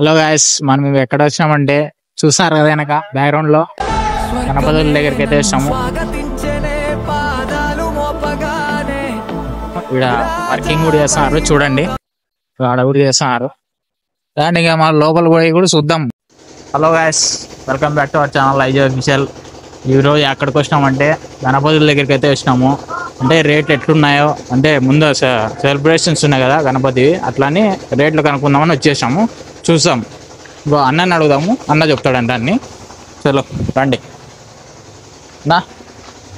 Hello guys, మనం ఎక్కడ వచ్చామంటే చూసారు కదా వెనక బ్యాక్గ్రౌండ్ లో గణపతుల దగ్గరికి అయితే వచ్చాము. ఇక్కడ వర్కింగ్ కూడా చేస్తున్నారు చూడండి, ఆడ కూడా చేస్తున్నారు. దాన్ని ఇక మన లోపల పోయి కూడా చూద్దాం. Hello guys, welcome back to our channel IG official. ఈరోజు ఎక్కడికి వచ్చినామంటే గణపతుల దగ్గరికి అయితే వచ్చినాము. అంటే రేట్లు ఎట్లున్నాయో, అంటే ముందు సెలబ్రేషన్స్ ఉన్నాయి కదా గణపతి, అట్లానే రేట్లు కనుక్కుందామని వచ్చేసాము. చూసాం, ఇంకో అన్నని అడుగుదాము, అన్న చెప్తాడంట అన్ని. చలో రండి నా.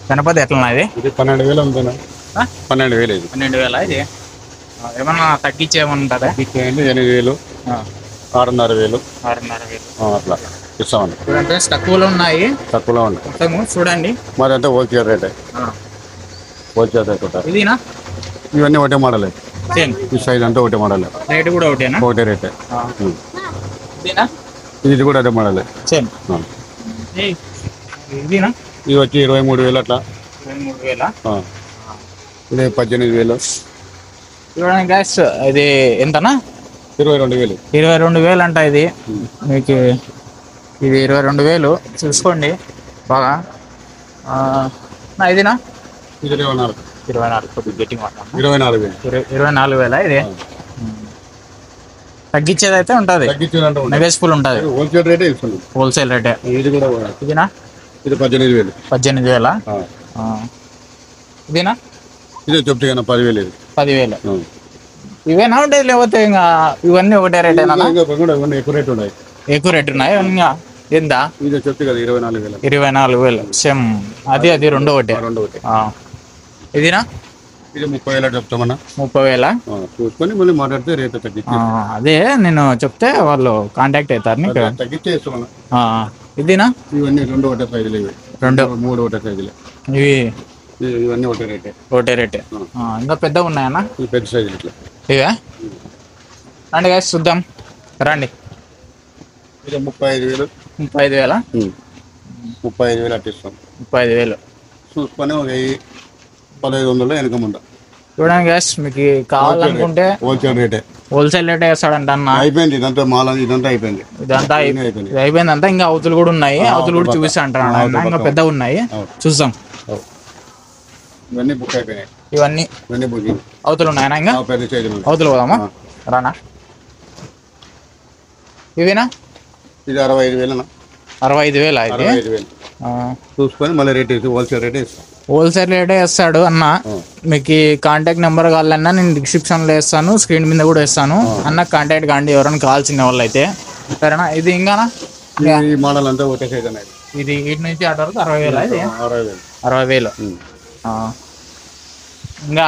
గణపతి ఎట్లున్నా ఇది? 12,000 ఉందా? 12,000 ఇది. 12,000 ఇది. ఏమన్నా తగ్గించేయమంటారా? 8,000, 6,500, 6,500 అట్లా ఇస్తామండి. చూడండి తక్కువలో ఉన్నాయి, తక్కువలో ఉంటాయి మొత్తము చూడండి. మరి అంతా హోల్సేల్ రేటే. హోల్సేల్ రేట్ ఇదినా? ఇవన్నీ ఒకటే మోడలే, సేమ్ ఈ సైజ్ అంతా ఒకటే మోడలే, రేటు కూడా ఒకటేనా? ఒకటే రేటే. ఇదినా? ఇది కూడా అదే మోడలే. సేమ్ ఇదినా? ఇది వచ్చి 23,000 అట్లా. 23,000. ఇది 18,000. చూడండి గ్యాస్, ఇది ఎంతనా? 22,000. 22,000 అంట ఇది. మీకు ఇది 22,000 చూసుకోండి బాగా. ఇదినా? ఇది 24. 24 గట్టిగా 24,000. 24,000 ఇది. తగ్గించేది అయితే ఉంటుంది, నెగోషియబుల్ ఉంటుంది, హోల్సేల్ రేటే ఇస్తుంది. హోల్సేల్ రేటే. ఇది కూడా ఇదినా? ఇది 18,000. 18,000. ఇదినా? ఇదే చెప్తే 10,000. 10,000 ఇవేనా ఉంటాయి, లేకపోతే ఇంకా ఇవన్నీ ఒకటే రేట్ అయినా? ఎక్కువ రేట్ ఉన్నాయి, ఎక్కువ రేట్ ఉన్నాయి. ఇంకా ఎంత? ఇది చెప్తే కదా 24,000. 24,000 సేమ్. అది రెండు ఒకటే. ఇదినా? ఇది 30,000 చెప్తామన్నా. 30,000 చూసుకొని మళ్ళీ మాట్లాడితే రేట్ తగ్గించి. అదే నేను చెప్తే వాళ్ళు కాంటాక్ట్ అవుతారు. తగ్గించే ఇస్తామన్నా. ఇదినా? ఇవన్నీ రెండు ఒకటే సైజులు, ఇవి 3 ఒకటే సైజులే. ఇవన్నీ ఒకటే రేటే. ఒకటే రేటే. ఇంకా పెద్దగా ఉన్నాయన్నా? ఈ పెద్ద సైజులు ఇట్లా ఇవే. రండి గాయస్ చూద్దాం, రండి. ఇది 35,000. 35,000? 35,000 అట్లా ఇస్తాం. 35,000 చూసుకొని 1,500 వెనక ముందు. చూడండి గ్యాస్, మీకు కావాలనుకుంటే హోల్సేల్ రేటే. హోల్సేల్ రేటే వేస్తాడంట అన్న. అయిపోయింది ఇదంతా మాల, ఇదంతా అయిపోయింది. ఇదంతా అయిపోయింది అంతా. ఇంకా అవతులు కూడా ఉన్నాయి, అవతులు కూడా చూపిస్తా అంటారు. ఇంకా పెద్దగా ఉన్నాయి, చూద్దాం. ఇవన్నీ బుక్ అయిపోయినాయి. ఇవన్నీ బుకింగ్. అవతులు ఉన్నాయన్నా? ఇంకా పెద్ద సైజులు అవతులు పోదామా? రానా? ఇవేనా? ఇది 65,000. 65,000 అయితే. 65,000 చూసుకొని మళ్ళీ రేట్ వేసి హోల్సేల్ రేట్ వేస్తాం. హోల్సేల్ రేటే వేస్తాడు అన్న. మీకు కాంటాక్ట్ నెంబర్ కావాలన్నా నేను డిస్క్రిప్షన్లో వేస్తాను, స్క్రీన్ మీద కూడా వేస్తాను. అన్న కాంటాక్ట్ కాండి ఎవరైనా కావాల్సిన వాళ్ళు అయితే. సరేనా? ఇది ఇంకానా? ఈ మోడల్ అంతా ఒకటే సైజ్ అనేది. ఇది వీటి నుంచి ఆర్డర్ 60,000. ఇది 60,000. ఇంకా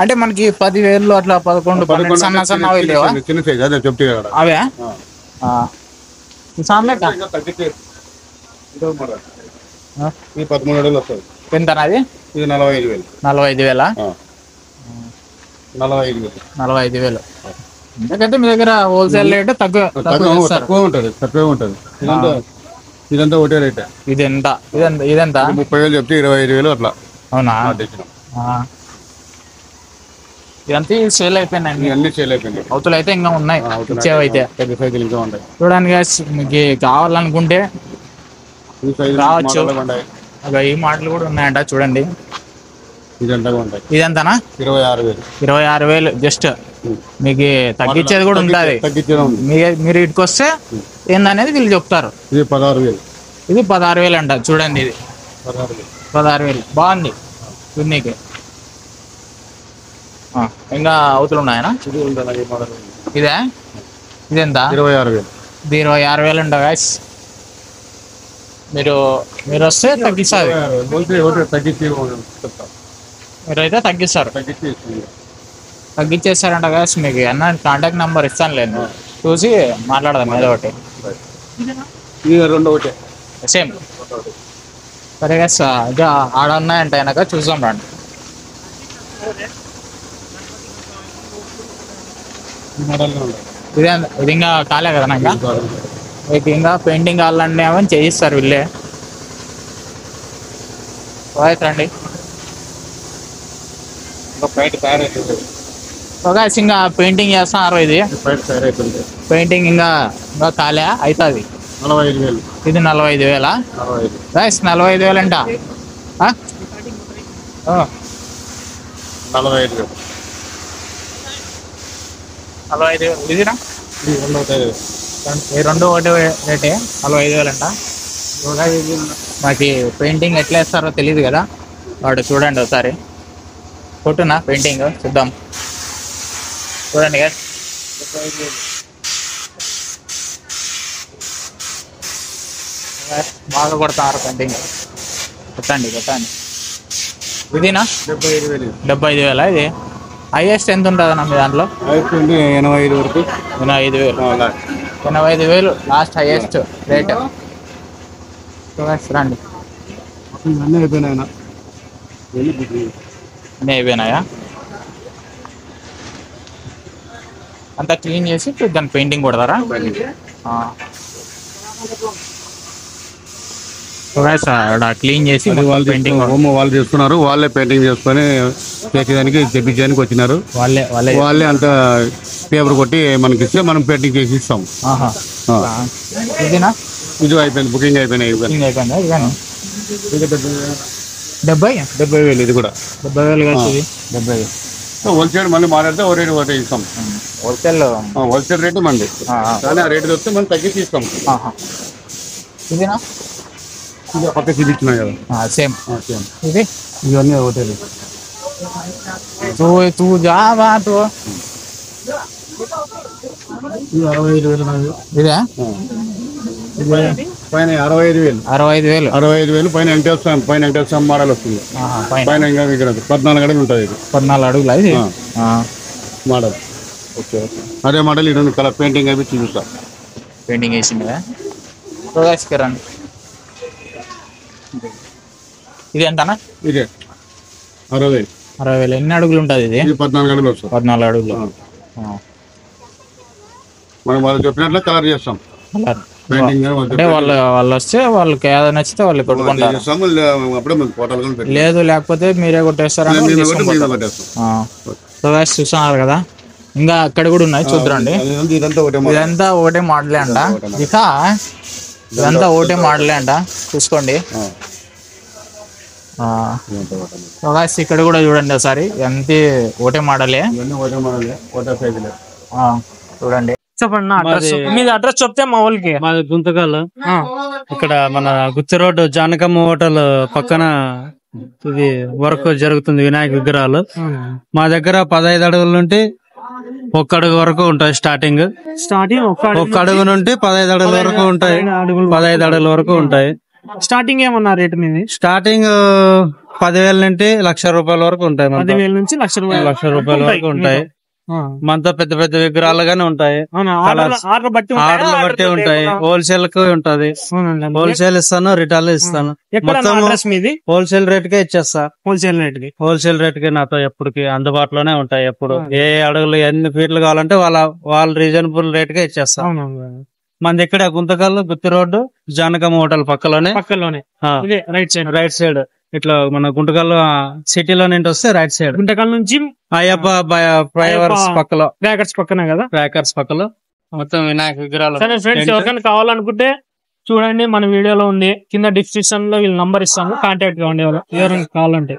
అంటే మనకి 10,000 అట్లా 11 సన్న సన్నవి లేవా? చిన్న సైజ్ అదే చెప్తే కదా అవే. ఈ 13,000 వస్తుంది. ఎంతనా అది? ఇది 45,000. 45,000. 45,000. ఎందుకంటే మీ దగ్గర హోల్సేల్ రేట్ తక్కువ ఉంటుంది. ఇదంతా ఒకటే రేట్. ఇదెంత? 30,000 చెప్తే 25,000 అట్లా. అవునా? ఇదంతా సేల్ అయిపోయినాయి, అన్ని సేల్ అయిపోయినాయి. అవతులు అయితే ఇంకా ఉన్నాయి, ఇచ్చేవైతే పెద్ద సైజులు ఇంకా ఉంటాయి. చూడండి guys, మీకు కావాలనుకుంటే రావచ్చు. ఈ మాటలు కూడా ఉన్నాయంట చూడండి. ఇదంతానా? 26,000 జస్ట్. మీకు తగ్గించేది కూడా ఉంటుంది. మీరు ఇటుకు వస్తే ఏందనేది వీళ్ళు చెప్తారు. ఇది 16,000. ఇది 16,000 అంట. చూడండి, ఇది 16,000 బాగుంది చూడనీకి. ఇంకా అవతులు ఉన్నాయనా? ఇదే. ఇదెంత? 26,000. ఇది 26,000 అంట గాయస్. మీరు వస్తే తగ్గిస్తారు. మీరైతే తగ్గిస్తారు, తగ్గించేస్తారంట గాయస్. మీకు అన్న కాంటాక్ట్ నెంబర్ ఇస్తాను, లేదు చూసి మాట్లాడదాం ఏదో ఒకటి. సేమ్. సరే గాయస్, ఇక ఆడ ఉన్నాయంట వెనక, చూసాం రండి. ఇది ఇంకా కాలే కదా ఇంకా. మీకు ఇంకా పెయింటింగ్ కావాలంటే ఏమని చేయిస్తారు వీళ్ళే. రండి. ఒక ప్యాంట్ తయారైతుంది. ఒక ఇంకా పెయింటింగ్ చేస్తున్నారు. ఇది పైప్ తయారు అవుతుంది. పెయింటింగ్ ఇంకా కాలే అవుతుంది. 45,000. ఇది 45,000. 45. గైస్ 45,000 అంట. 45,000. 45,000 ఇదినా ఈ రెండు అవుతాయి. ఈ రెండు ఒకటి రేటే 45,000 అంట. మాకు పెయింటింగ్ ఎట్లా వేస్తారో తెలియదు కదా, వాడు చూడండి ఒకసారి కొట్టునా పెయింటింగ్ చూద్దాం. చూడండి కదా బాగా కొడతారు పెయింటింగ్. కొట్టండి. ఇదినా 75,000. 75,000. ఇది హైయెస్ట్ ఎంత ఉంటుందన్న మీ దాంట్లో? 85 వరకు. 85,000. 85,000 లాస్ట్ హైయెస్ట్ రేట్. రండి. అన్నీ అయిపోయినాయి. అన్నీ అయిపోయినాయా? అంతా క్లీన్ చేసి దాని పెయింటింగ్ కొడతారా? క్లీన్ చేసి పెయింటింగ్ వాళ్ళు చేసుకున్నారు. వాళ్ళే పెయింటింగ్ చేసుకొని చేసేదానికి తెప్పించడానికి వచ్చినారు. వాళ్ళే అంత పేపర్ కొట్టి మనకి ఇస్తే మనం పెయింటింగ్ చేసి ఇస్తాం. ఇదినా ఇది అయిపోయింది. బుకింగ్ అయిపోయినాయి. అయిపోయిందా? ఇది కానీ 70,000. ఇది కూడా 70,000 కలిసి 70,000. హోల్సేల్ మళ్ళీ మాట్లాడితే ఓ రేటు ఒకటే ఇస్తాం. హోల్సేల్ రేటు మంది, కానీ ఆ రేటు వస్తే మనం తగ్గించి ఇస్తాం. ఇదినా ఇది పక్క చూపించినాయి కదా, సేమ్. సేమ్. ఇది ఇవన్నీ హోటల్. తూ జావా తూ ఇది 65,000. ఇదే పైన 65,000. 65,000 పైన వెంకటేశ్వర మోడల్ వస్తుంది. పైన ఇంకా ఇక్కడ 14 అడుగులు ఉంటుంది. ఇది 14 అడుగులా ఇది మోడల్. ఓకే. అదే మోడల్ ఈ రెండు కలర్ పెయింటింగ్ అవి చూపిస్తా. పెయింటింగ్ వేసింది. ఇది ఎంతనా? ఇదే 60,000. 60,000. ఎన్ని అడుగులు ఉంటుంది ఇది? 14 అడుగులు వస్తుంది. 14 అడుగులు. మనం వాళ్ళు చెప్పినట్లు కలర్ చేస్తాం. పెయింటింగ్ అంటే వాళ్ళు వస్తే వాళ్ళకి ఏదైనా నచ్చితే వాళ్ళు కొట్టుకుంటారు. అప్పుడే ఫోటోలు లేదు లేకపోతే మీరే కొట్టేస్తారా? చూస్తున్నారు కదా, ఇంకా అక్కడ కూడా ఉన్నాయి చూద్దండి. ఇదంతా ఒకటే మోడలే అంట. ఇదంతా ఒకటే మోడలే అంట, చూసుకోండి. ఇక్కడ కూడా చూడండి ఒకసారి, ఎంత ఒకటే మోడలే. చూడండి. చెప్పండి. మీది అడ్రస్ చెప్తే మా వాళ్ళకి. మాది గుంతకల్. ఇక్కడ మన గుత్తి రోడ్డు జానకమ్మ హోటల్ పక్కన ఇది వర్క్ జరుగుతుంది. వినాయక విగ్రహాలు మా దగ్గర 15 అడుగుల నుండి 1 అడుగు వరకు ఉంటాయి. స్టార్టింగ్ ఒక్క అడుగు నుండి 15 అడుగుల వరకు ఉంటాయి. 15 అడుగుల వరకు ఉంటాయి. స్టార్టింగ్ ఏమన్నా రేట్ మీది? స్టార్టింగ్ 10,000 నుండి 1,00,000 రూపాయల వరకు ఉంటాయి. 10,000 నుంచి 1,00,000 రూపాయల వరకు ఉంటాయి. మనతో పెద్ద పెద్ద విగ్రహాలుగానే ఉంటాయి. ఆర్డర్ బట్టి ఉంటాయి. హోల్సేల్ కు ఉంటది. హోల్సేల్ ఇస్తాను, రిటైల్ ఇస్తాను. మొత్తం హోల్సేల్ రేట్ కే ఇచ్చేస్తా. హోల్సేల్ రేట్ కి నాతో ఎప్పటికి అందుబాటులోనే ఉంటాయి. ఎప్పుడు ఏ అడుగులు ఎన్ని ఫీట్లు కావాలంటే వాళ్ళ రీజనబుల్ రేట్ కే ఇచ్చేస్తా. మనది ఇక్కడ గుంతకల్ గుత్తి రోడ్డు జానకమ్మ హోటల్ పక్కలోనే రైట్ సైడ్ ఇట్లా మన గుంటకల్ సిటీలో నుండి వస్తే రైట్ సైడ్. గుంటకల్ నుంచి అయ్యప్ప ఫ్లైఓవర్స్ పక్కలో, బ్రాకెట్స్ పక్కన కదా, బ్రాకెట్స్ పక్కలో మొత్తం వినాయక విగ్రహాలు. సరే ఫ్రెండ్స్, ఎవరికైనా కావాలనుకుంటే చూడండి, మన వీడియోలో ఉంది. కింద డిస్క్రిప్షన్ లో వీళ్ళ నంబర్ ఇస్తాము, కాంటాక్ట్ కావండి ఎవరైనా కావాలంటే.